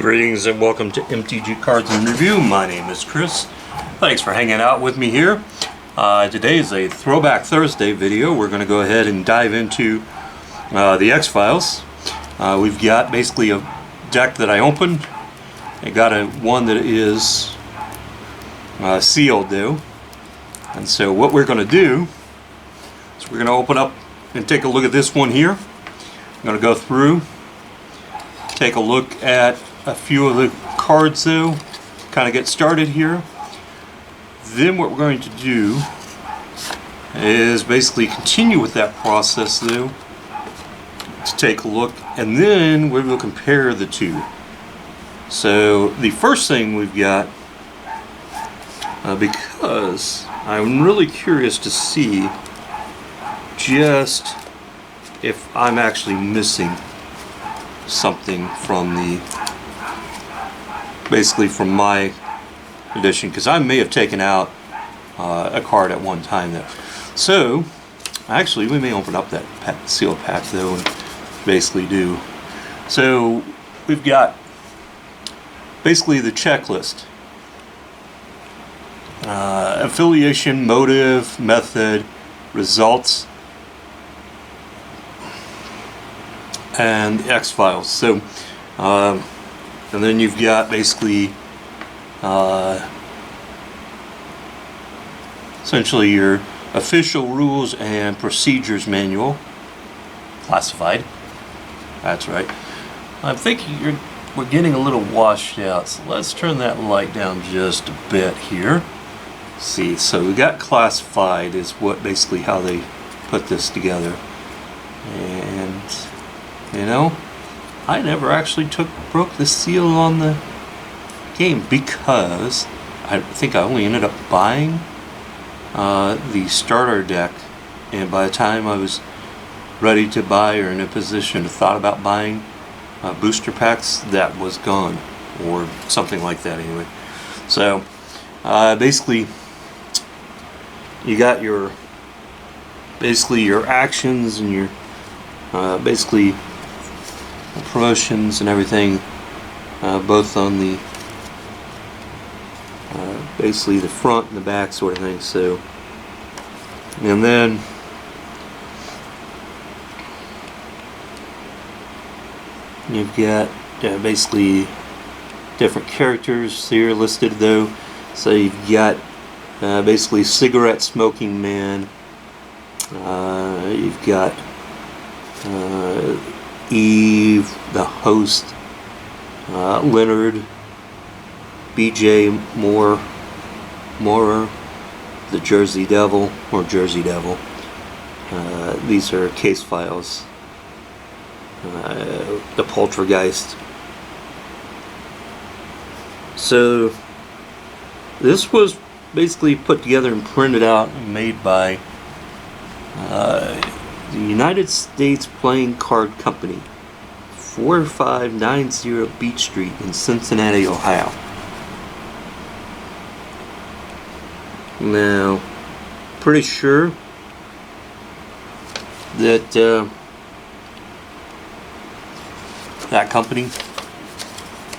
Greetings and welcome to MTG Cards and Review. My name is Chris. Thanks for hanging out with me here. Today is a Throwback Thursday video. We're going to go ahead and dive into the X-Files. We've got basically a deck that I opened. I got one that is sealed though. And so what we're going to do is we're going to open up and take a look at this one here. I'm going to go through, take a look at a few of the cards though, kind of get started here. Then what we're going to do is basically continue with that process though, to take a look, and then we will compare the two. So the first thing we've got, because I'm really curious to see just if I'm actually missing something from basically from my edition, because I may have taken out a card at one time though. So actually we may open up that sealed pack though and basically do. So we've got basically the checklist. Affiliation, motive, method, results, and the X-Files. So and then you've got basically essentially your official rules and procedures manual, classified. That's right. I'm thinking we're getting a little washed out, so let's turn that light down just a bit here. See, so we got classified is what basically how they put this together. And you know, I never actually broke the seal on the game because I think I only ended up buying the starter deck, and by the time I was ready to buy or in a position to thought about buying booster packs, that was gone or something like that anyway. So basically you got your actions and your basically promotions and everything, both on the basically the front and the back sort of thing. So, and then you've got basically different characters here listed though. So you've got basically cigarette smoking man, you've got Eve, the host, Leonard, BJ Moorer, the Jersey Devil or Jersey Devil. These are case files. The Poltergeist. So this was basically put together and printed out and made by the United States Playing Card Company, 4590 Beach Street in Cincinnati, Ohio. Now, pretty sure that that company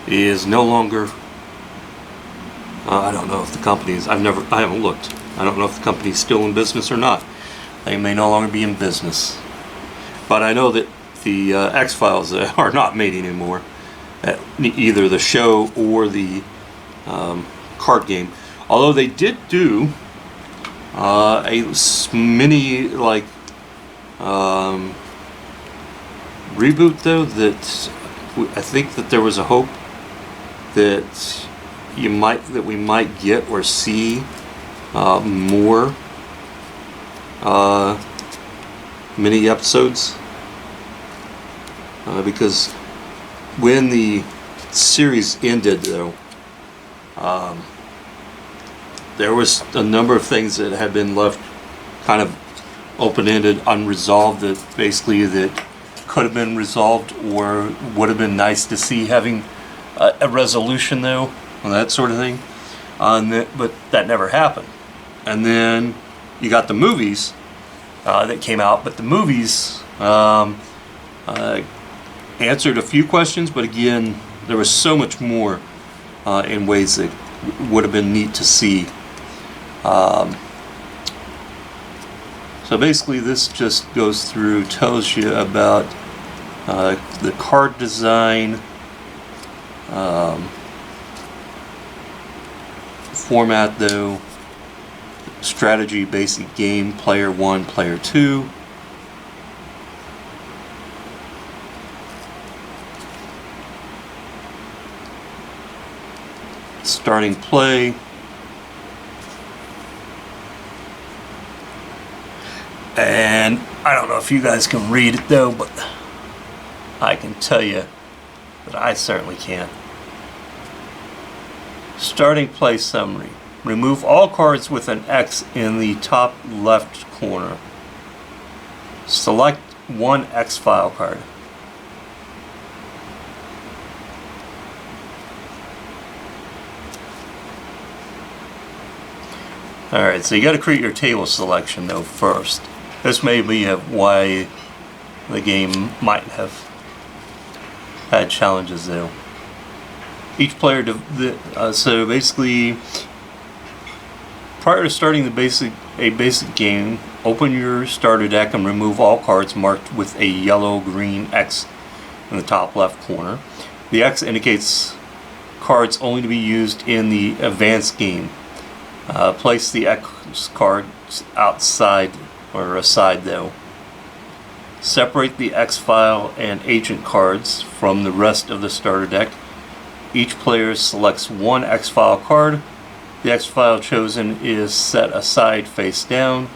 is no longer. I don't know if the company is. I haven't looked. I don't know if the company is still in business or not. They may no longer be in business, but I know that the X-Files are not made anymore, at either the show or the card game. Although they did do a mini reboot though, that I think that there was a hope that we might get or see more mini episodes, because when the series ended though, there was a number of things that had been left kind of open-ended, unresolved, that basically that could have been resolved or would have been nice to see having a resolution though, and that sort of thing. But that never happened. And then you got the movies that came out, but the movies answered a few questions, but again, there was so much more in ways that would have been neat to see. So basically this just goes through, tells you about the card design, format though, strategy, basic game, player 1, player 2. Starting play. And I don't know if you guys can read it though, but I can tell you that I certainly can't. Starting play summary. Remove all cards with an X in the top left corner. Select one X file card. Alright, so you got to create your table selection though first. This may be why the game might have had challenges though. Each player, so basically, prior to starting a basic game, open your starter deck and remove all cards marked with a yellow-green X in the top left corner. The X indicates cards only to be used in the advanced game. Place the X cards outside or aside though. Separate the X file and agent cards from the rest of the starter deck. Each player selects one X file card. The X file chosen is set aside face down.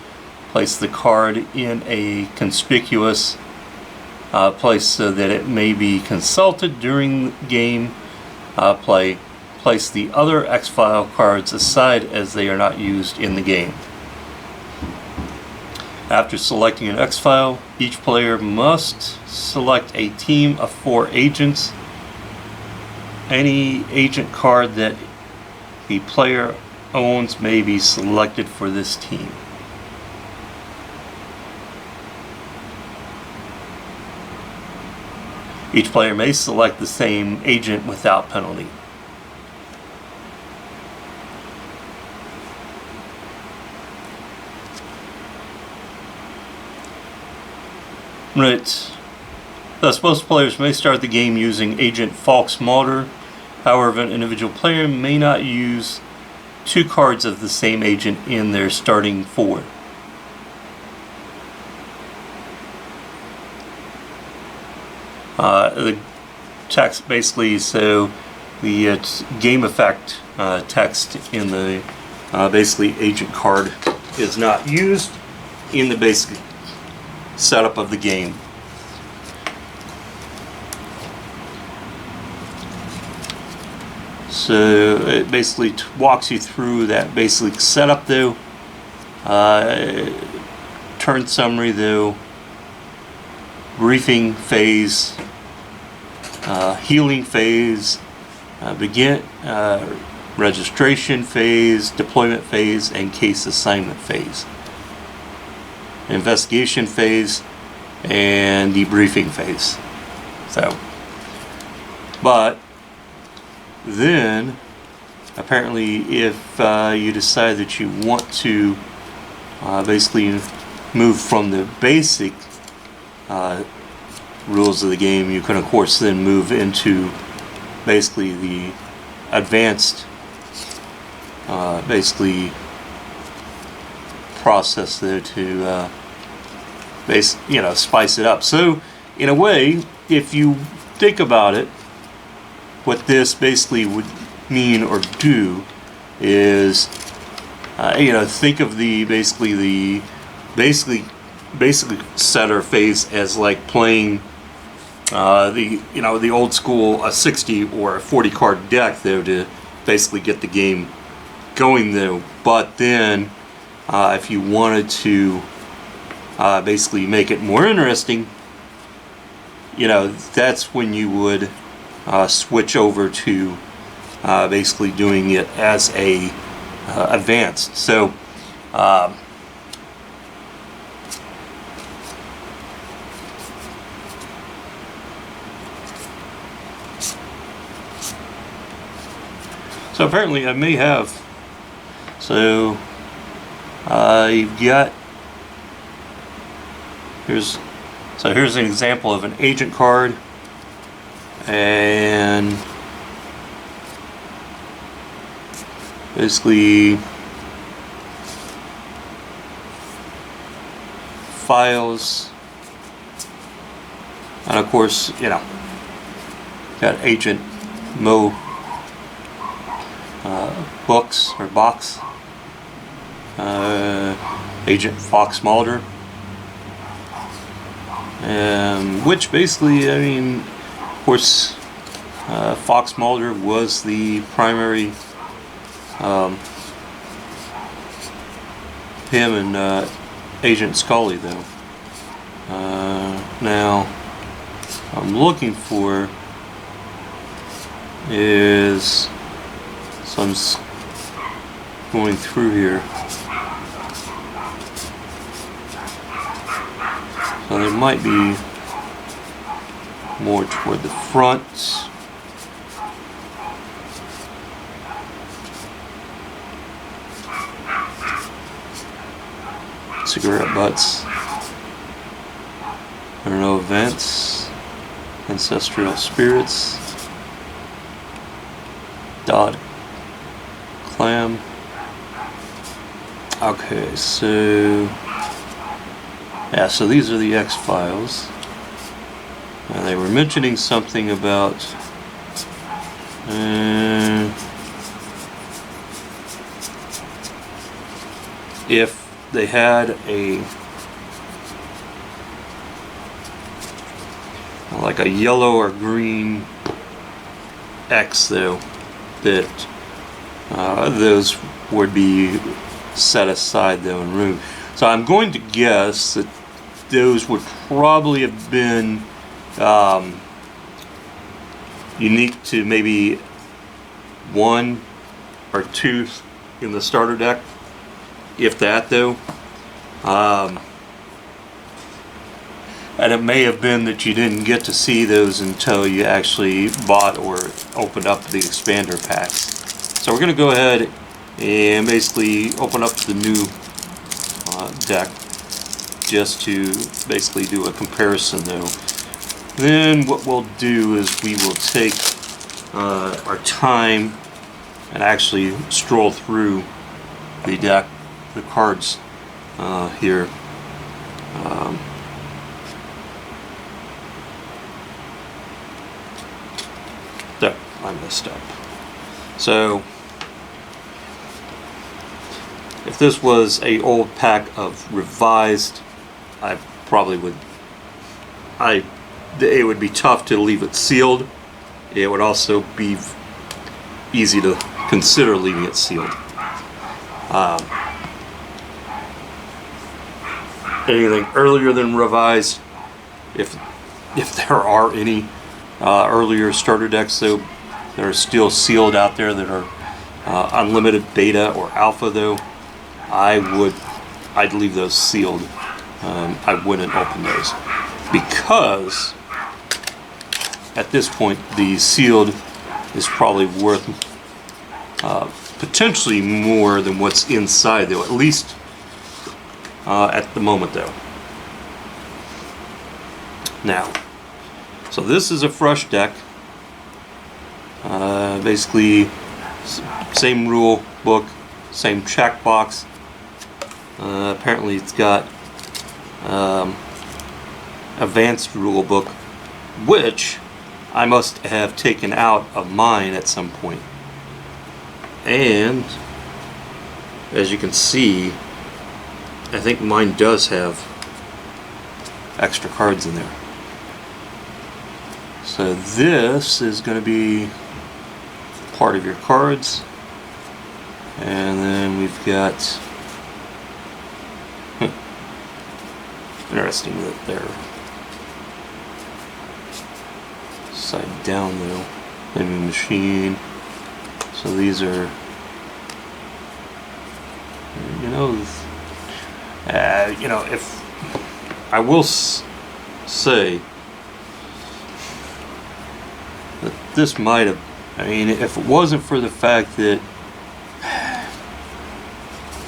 Place the card in a conspicuous place so that it may be consulted during game play. Place the other X file cards aside as they are not used in the game. After selecting an X file, each player must select a team of 4 agents. Any agent card that the player owns may be selected for this team. Each player may select the same agent without penalty. Right. Thus, most players may start the game using Agent Falk's Mulder. However, an individual player may not use 2 cards of the same agent in their starting 4. The text basically, so the game effect text in the basically agent card is not used in the basic setup of the game. So it basically walks you through that basic setup though. Turn summary though. Briefing phase. Healing phase. Registration phase. Deployment phase. And case assignment phase. Investigation phase and debriefing phase. So, but then apparently if you decide that you want to basically move from the basic rules of the game, you can of course then move into basically the advanced basically process there to spice it up. So in a way, if you think about it, what this basically would mean or do is think of the basically setter phase as like playing the old school 60 or a 40 card deck there to basically get the game going though. But then if you wanted to basically make it more interesting, that's when you would switch over to basically doing it as a advanced. So So apparently I may have. So I've got, here's an example of an agent card, and basically files, and of course, you know, got Agent Mo books or box, Agent Fox Mulder, which basically, I mean, of course, Fox Mulder was the primary, him and Agent Scully though. Now I'm looking for is, so I'm going through here, so there might be more toward the front. Cigarette butts. There are no events. Ancestral spirits. Dodd Clam. Okay, so yeah, so these are the X-Files. And they were mentioning something about if they had like a yellow or green X though, that those would be set aside though and removed. So I'm going to guess that those would probably have been unique to maybe one or two in the starter deck, if that though. And it may have been that you didn't get to see those until you actually bought or opened up the expander packs. So we're going to go ahead and basically open up the new deck just to basically do a comparison though. Then what we'll do is we will take our time and actually stroll through the deck, the cards here. There, I messed up. So if this was a old pack of revised, I probably would, it would be tough to leave it sealed. It would also be easy to consider leaving it sealed. Anything earlier than revised, if there are any earlier starter decks though that are still sealed out there that are unlimited beta or alpha though, I'd leave those sealed. I wouldn't open those, because at this point the sealed is probably worth potentially more than what's inside though, at least at the moment though. Now, so this is a fresh deck. Basically same rule book, same checkbox. Apparently it's got advanced rule book, which I must have taken out of mine at some point. And as you can see, I think mine does have extra cards in there. So this is going to be part of your cards, and then we've got interesting that they're side down though. Maybe machine. So these are, if I will say that this might have I mean, if it wasn't for the fact that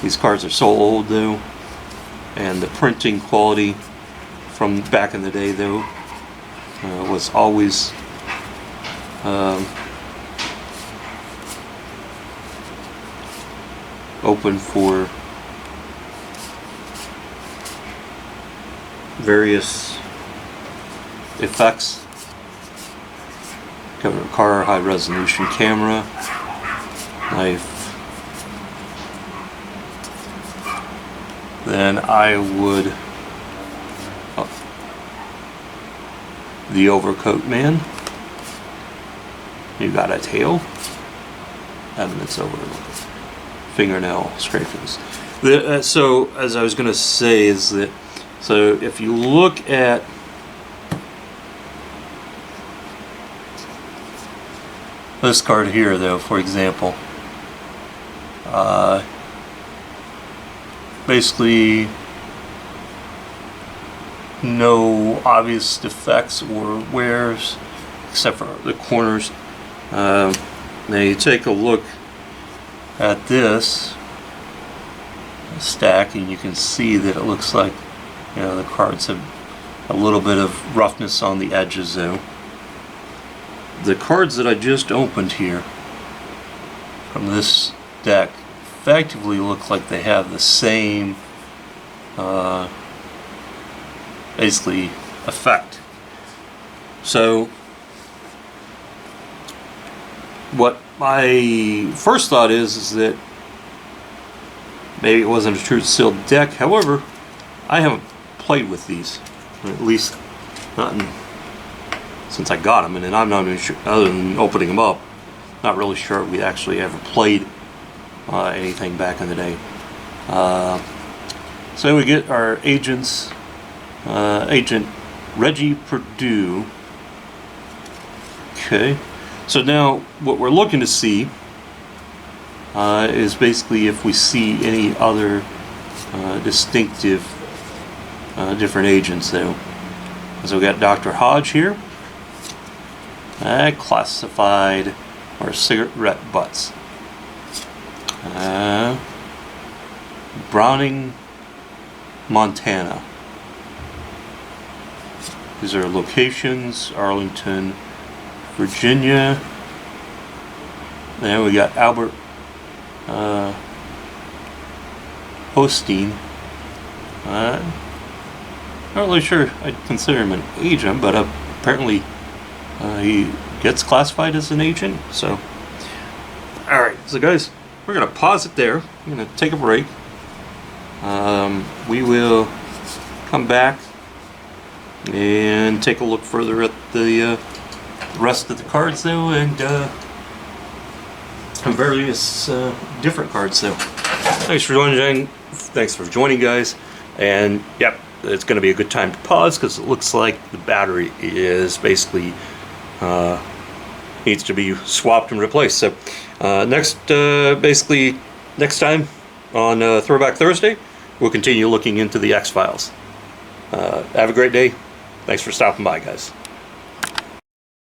these cards are so old though, and the printing quality from back in the day though was always open for various effects. Cover a car, high resolution camera, knife. Then I would the overcoat man. You got a tail, evidence over fingernail scrapings. So as I was going to say is that, so if you look at this card here though, for example, basically no obvious defects or wears except for the corners. Now you take a look at this stack and you can see that it looks like, you know, the cards have a little bit of roughness on the edges though. The cards that I just opened here from this deck effectively look like they have the same basically effect. So what my first thought is that maybe it wasn't a true sealed deck. However, I haven't played with these, at least not since I got them, and I'm not even sure, other than opening them up, not really sure we actually ever played anything back in the day. So we get our agents, Agent Reggie Purdue. Okay, so now what we're looking to see is basically if we see any other distinctive different agents though. So we got Dr. Hodge here, classified or cigarette butts. Browning, Montana. These are locations: Arlington, Virginia. Then we got Albert Osteen. Not really sure I'd consider him an agent, but apparently he gets classified as an agent. So, alright, so guys, we're going to pause it there. I'm going to take a break. We will come back and take a look further at the rest of the cards though, and various different cards though. Thanks for joining, guys. And yep, it's going to be a good time to pause because it looks like the battery is basically needs to be swapped and replaced. So next time on Throwback Thursday, we'll continue looking into the X-Files. Have a great day. Thanks for stopping by, guys.